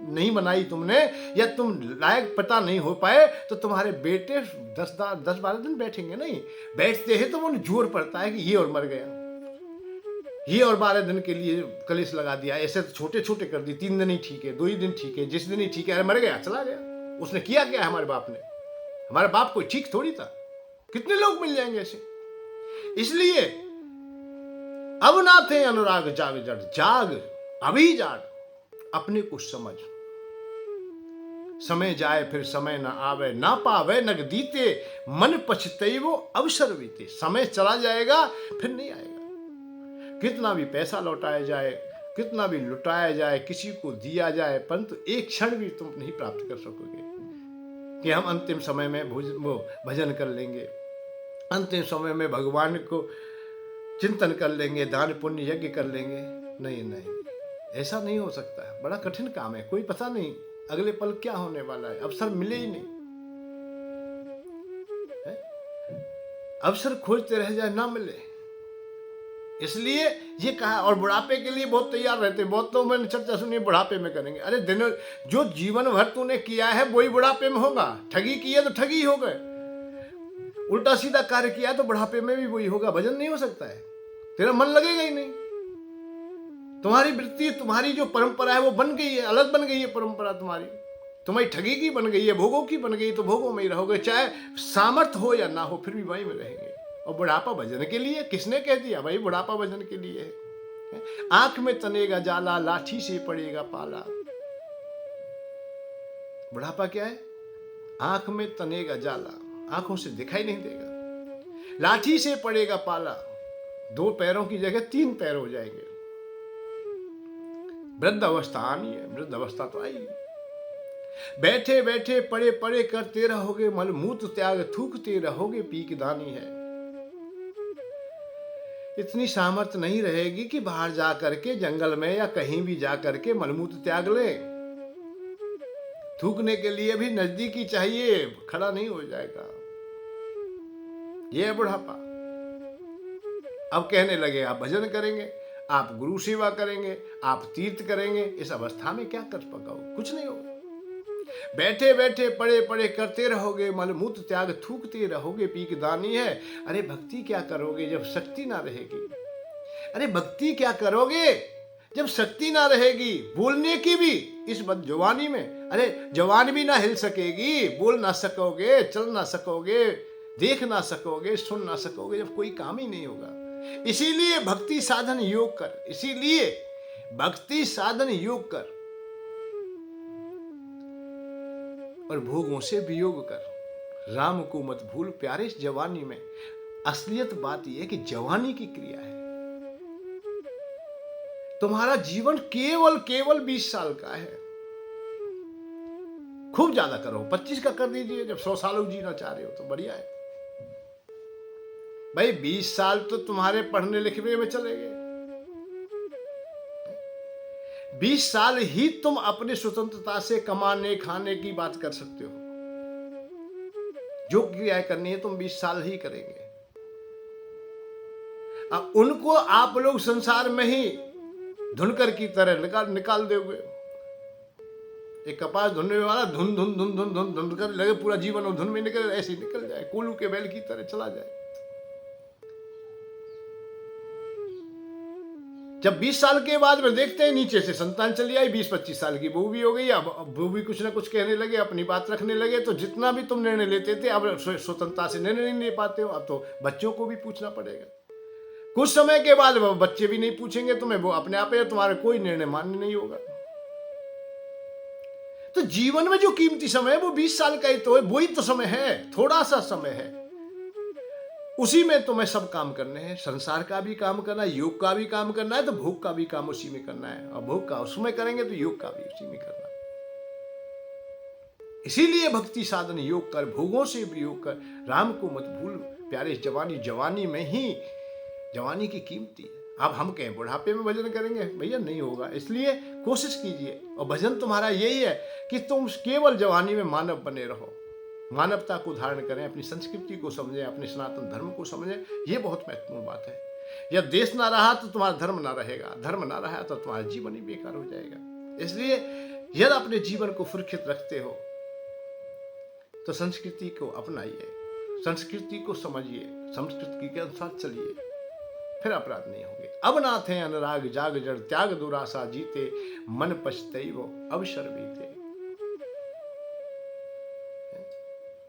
नहीं बनाई तुमने, या तुम लायक पता नहीं हो पाए, तो तुम्हारे बेटे 10-12 दिन बैठेंगे नहीं। बैठते हैं तो उन्हें जोर पड़ता है कि ये और मर गया, ये और 12 दिन के लिए कलेश लगा दिया, ऐसे तो छोटे छोटे कर दी। 3 दिन ही ठीक है, 2 ही दिन ठीक है, जिस दिन ही ठीक है, अरे मर गया, चला गया। उसने किया क्या हमारे बाप ने? हमारा बाप कोई ठीक थोड़ी था। कितने लोग मिल जाएंगे ऐसे। इसलिए अब ना थे अनुराग जाग जड़, जाग अभी जाग, अपने को समझ। समय जाए फिर समय न आवे, ना पावे नग दीते, मन पछते वो अवसर बीते। समय चला जाएगा फिर नहीं आएगा। कितना भी पैसा लौटाया जाए, कितना भी लुटाया जाए, किसी को दिया जाए, परंतु एक क्षण भी तुम नहीं प्राप्त कर सकोगे कि हम अंतिम समय में भजन कर लेंगे, अंतिम समय में भगवान को चिंतन कर लेंगे, दान पुण्य यज्ञ कर लेंगे। नहीं नहीं, ऐसा नहीं हो सकता है। बड़ा कठिन काम है, कोई पता नहीं अगले पल क्या होने वाला है, अवसर मिले ही नहीं है? अवसर खोजते रह जाए, ना मिले। इसलिए ये कहा, और बुढ़ापे के लिए बहुत तैयार रहते। बहुत तो मैंने चर्चा सुनी, बुढ़ापे में करेंगे। अरे दिन जो जीवन भर तूने किया है वही बुढ़ापे में होगा। ठगी की है तो ठगी हो गए, उल्टा सीधा कार्य किया तो बुढ़ापे में भी वही होगा। भजन नहीं हो सकता है, तेरा मन लगेगा ही नहीं। तुम्हारी वृत्ति, तुम्हारी जो परंपरा है वो बन गई है, अलग बन गई है परंपरा तुम्हारी। तुम्हारी ठगी की बन गई है, भोगों की बन गई, तो भोगों में ही रहोगे, चाहे सामर्थ्य हो या ना हो, फिर भी वहीं में रहेंगे। और बुढ़ापा भजन के लिए, किसने कह दिया भाई बुढ़ापा भजन के लिए है? आंख में तनेगा जाला, लाठी से पड़ेगा पाला। बुढ़ापा क्या है? आंख में तनेगा जाला, आंखों से दिखाई नहीं देगा। लाठी से पड़ेगा पाला, 2 पैरों की जगह 3 पैर हो जाएंगे। वृद्ध अवस्था आनी है, वृद्ध अवस्था तो आई। बैठे बैठे पड़े पड़े करते रहोगे, मलमूत्र त्याग थूकते रहोगे, पीक दानी है। इतनी सामर्थ्य नहीं रहेगी कि बाहर जा करके जंगल में या कहीं भी जा करके मलमूत्र त्याग ले। थूकने के लिए भी नजदीकी चाहिए, खड़ा नहीं हो जाएगा। यह है बुढ़ापा। अब कहने लगे आप भजन करेंगे, आप गुरु सेवा करेंगे, आप तीर्थ करेंगे। इस अवस्था में क्या कर पाओगे? कुछ नहीं होगा। बैठे बैठे पड़े पड़े करते रहोगे, मलमूत्र त्याग थूकते रहोगे, पीक दानी है। अरे भक्ति क्या करोगे जब शक्ति ना रहेगी? अरे भक्ति क्या करोगे जब शक्ति ना रहेगी? बोलने की भी इस जवानी में, अरे जवान भी ना हिल सकेगी, बोल ना सकोगे, चल ना सकोगे, देख ना सकोगे, सुन ना सकोगे, जब कोई काम ही नहीं होगा। इसीलिए भक्ति साधन योग कर, इसीलिए भक्ति साधन योग कर, और भोगों से वियोग कर। राम को मत भूल प्यारे इस जवानी में। असलियत बात यह है कि जवानी की क्रिया है। तुम्हारा जीवन केवल 20 साल का है। खूब ज्यादा करो, 25 का कर दीजिए। जब 100 सालों जीना चाह रहे हो तो बढ़िया है भाई। 20 साल तो तुम्हारे पढ़ने लिखने में चले गए। 20 साल ही तुम अपनी स्वतंत्रता से कमाने खाने की बात कर सकते हो। जो क्रिया करनी है तुम 20 साल ही करेंगे। अब उनको आप लोग संसार में ही धुनकर की तरह निकाल दोगे। एक कपास धुनने वाला धुन धुन धुन धुन धुन धुन कर लगे, पूरा जीवन और धुन में निकल, ऐसे ही निकल जाए, कोल्हू के बैल की तरह चला जाए। जब 20 साल के बाद में देखते हैं नीचे से संतान चली आई, 20-25 साल की बहू भी हो गई, अब बहू भी कुछ ना कुछ कहने लगे, अपनी बात रखने लगे, तो जितना भी तुम निर्णय लेते थे अब स्वतंत्रता से निर्णय नहीं ले पाते हो, अब तो बच्चों को भी पूछना पड़ेगा। कुछ समय के बाद वो बच्चे भी नहीं पूछेंगे तुम्हें, वो अपने आप ही तुम्हारा कोई निर्णय मान्य नहीं होगा। तो जीवन में जो कीमती समय है वो 20 साल का ही तो है, वही तो समय है, थोड़ा सा समय है, उसी में तुम्हें सब काम करने हैं। संसार का भी काम करना है, योग का भी काम करना है, तो भोग का भी काम उसी में करना है, और भोग का उसमें करेंगे तो योग का भी उसी में करना है। इसीलिए भक्ति साधन योग कर, भोगों से भी योग कर, राम को मत भूल प्यारे। जवानी में ही जवानी की कीमती है। अब हम कहें बुढ़ापे में भजन करेंगे, भैया नहीं होगा। इसलिए कोशिश कीजिए, और भजन तुम्हारा यही है कि तुम केवल जवानी में मानव बने रहो, मानवता को धारण करें, अपनी संस्कृति को समझें, अपने सनातन धर्म को समझें। ये बहुत महत्वपूर्ण बात है। यदि देश ना रहा तो तुम्हारा धर्म ना रहेगा, धर्म ना रहा तो तुम्हारा जीवन ही बेकार हो जाएगा। इसलिए यदि अपने जीवन को सुरक्षित रखते हो तो संस्कृति को अपनाइए, संस्कृति को समझिए, संस्कृति के अनुसार चलिए, फिर अपराध नहीं होंगे। अब नाथ है अनुराग जाग जड़, त्याग दुरासा जीते, मन पछतई वो अवसर बीते।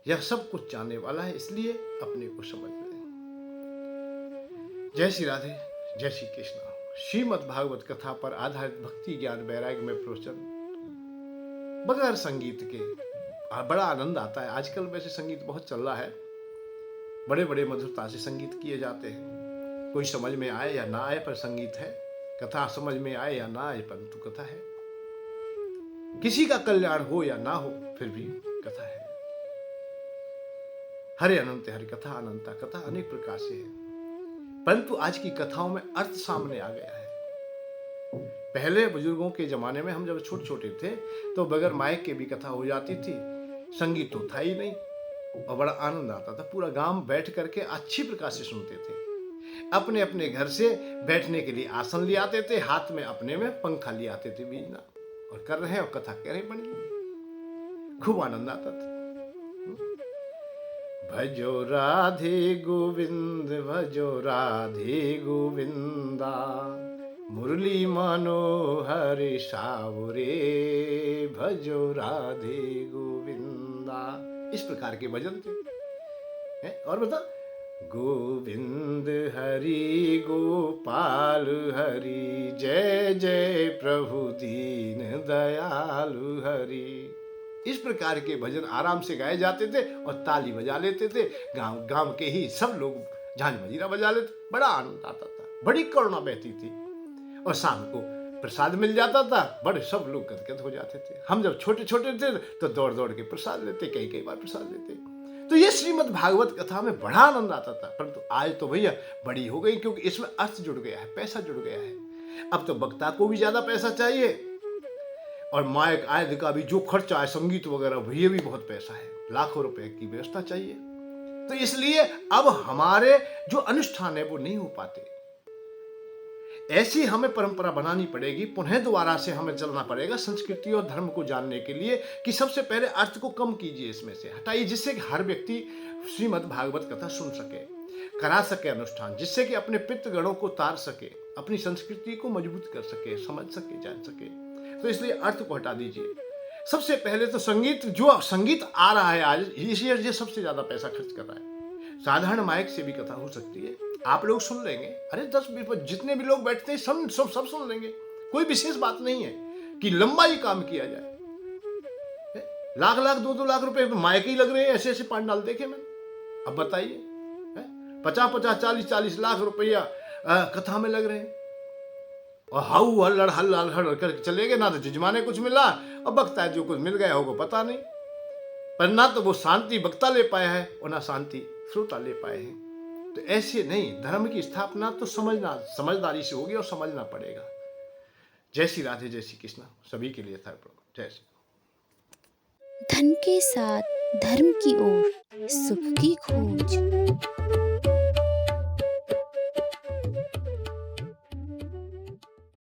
यह सब कुछ जानने वाला है, इसलिए अपने को समझ लें। जय श्री राधे, जय श्री कृष्ण। श्रीमद् भागवत कथा पर आधारित भक्ति ज्ञान वैराग्य में प्रवचन बगैर संगीत के बड़ा आनंद आता है। आजकल वैसे संगीत बहुत चल रहा है, बड़े बड़े मधुरता से संगीत किए जाते हैं, कोई समझ में आए या ना आए पर संगीत है, कथा समझ में आए या ना आए परंतु कथा है, किसी का कल्याण हो या ना हो फिर भी कथा है। हरे अनंत हरि कथा अनंता, कथा अनेक प्रकार से है, परंतु आज की कथाओं में अर्थ सामने आ गया है। पहले बुजुर्गों के जमाने में हम जब छोटे छोटे थे तो बगैर माइक के भी कथा हो जाती थी, संगीत तो था ही नहीं, और बड़ा आनंद आता था। पूरा गांव बैठ करके अच्छी प्रकार से सुनते थे। अपने अपने घर से बैठने के लिए आसन ले आते थे, हाथ में अपने में पंखा ले आते थे बीजना, और कर रहे हैं और कथा कह रहे बनी, खूब आनंद आता था। भजो राधे गोविंद, भजो राधे गोविंदा, मुरली मनोहर सावरे, भजो राधे गोविंदा। इस प्रकार के भजन थे। और बता, गोविंद हरि गोपाल हरि, जय जय प्रभु दीन दयालु हरि। इस प्रकार के भजन आराम से गाए जाते थे और ताली बजा लेते थे। गांव के ही सब लोग झांझ मजीरा बजा लेते, बड़ा आनंद आता था, बड़ी करुणा बहती थी, और शाम को प्रसाद मिल जाता था, बड़े सब लोग गदगद हो जाते थे। हम जब छोटे छोटे थे तो दौड़ दौड़ के प्रसाद लेते, कई बार प्रसाद लेते। तो ये श्रीमद् भागवत कथा में बड़ा आनंद आता था, परंतु आज तो भैया बड़ी हो गई, क्योंकि इसमें अर्थ जुड़ गया है, पैसा जुड़ गया है। अब तो वक्ता को भी ज्यादा पैसा चाहिए, और माइक आदि का भी जो खर्चा है, संगीत वगैरह, ये भी बहुत पैसा है, लाखों रुपए की व्यवस्था चाहिए। तो इसलिए अब हमारे जो अनुष्ठान है वो नहीं हो पाते। ऐसी हमें परंपरा बनानी पड़ेगी, पुनः दोबारा से हमें चलना पड़ेगा संस्कृति और धर्म को जानने के लिए, कि सबसे पहले अर्थ को कम कीजिए, इसमें से हटाइए, जिससे कि हर व्यक्ति श्रीमद् भागवत कथा सुन सके, करा सके अनुष्ठान, जिससे कि अपने पितृगणों को तार सके, अपनी संस्कृति को मजबूत कर सके, समझ सके, जान सके। तो इसलिए अर्थ को हटा दीजिए। सबसे पहले तो संगीत, जो संगीत आ रहा है आज, ये सबसे ज्यादा पैसा खर्च कर रहा है। साधारण माइक से भी कथा हो सकती है, आप लोग सुन लेंगे, अरे 10-20 जितने भी लोग बैठते हैं सब सुन लेंगे। कोई विशेष बात नहीं है कि लंबा ही काम किया जाए। लाख 2-2 लाख रुपए माइक ही लग रहे हैं, ऐसे पंडाल देखे मैंने। अब बताइए, 50-50, 40-40 लाख रुपया कथा में लग रहे हैं, और हाउ हल्ला करके चले गए, ना तो जजमाने कुछ मिला, और वक्ता जो कुछ मिल गया होगा पता नहीं, पर ना तो वो शांति वक्ता ले पाया है और ना शांति श्रोता ले पाए हैं। तो ऐसे नहीं, धर्म की स्थापना तो समझदारी से होगी और समझना पड़ेगा। जय श्री राधे, जय श्री कृष्ण, सभी के लिए था जय श्री। धन के साथ धर्म की ओर, सुख की खोज।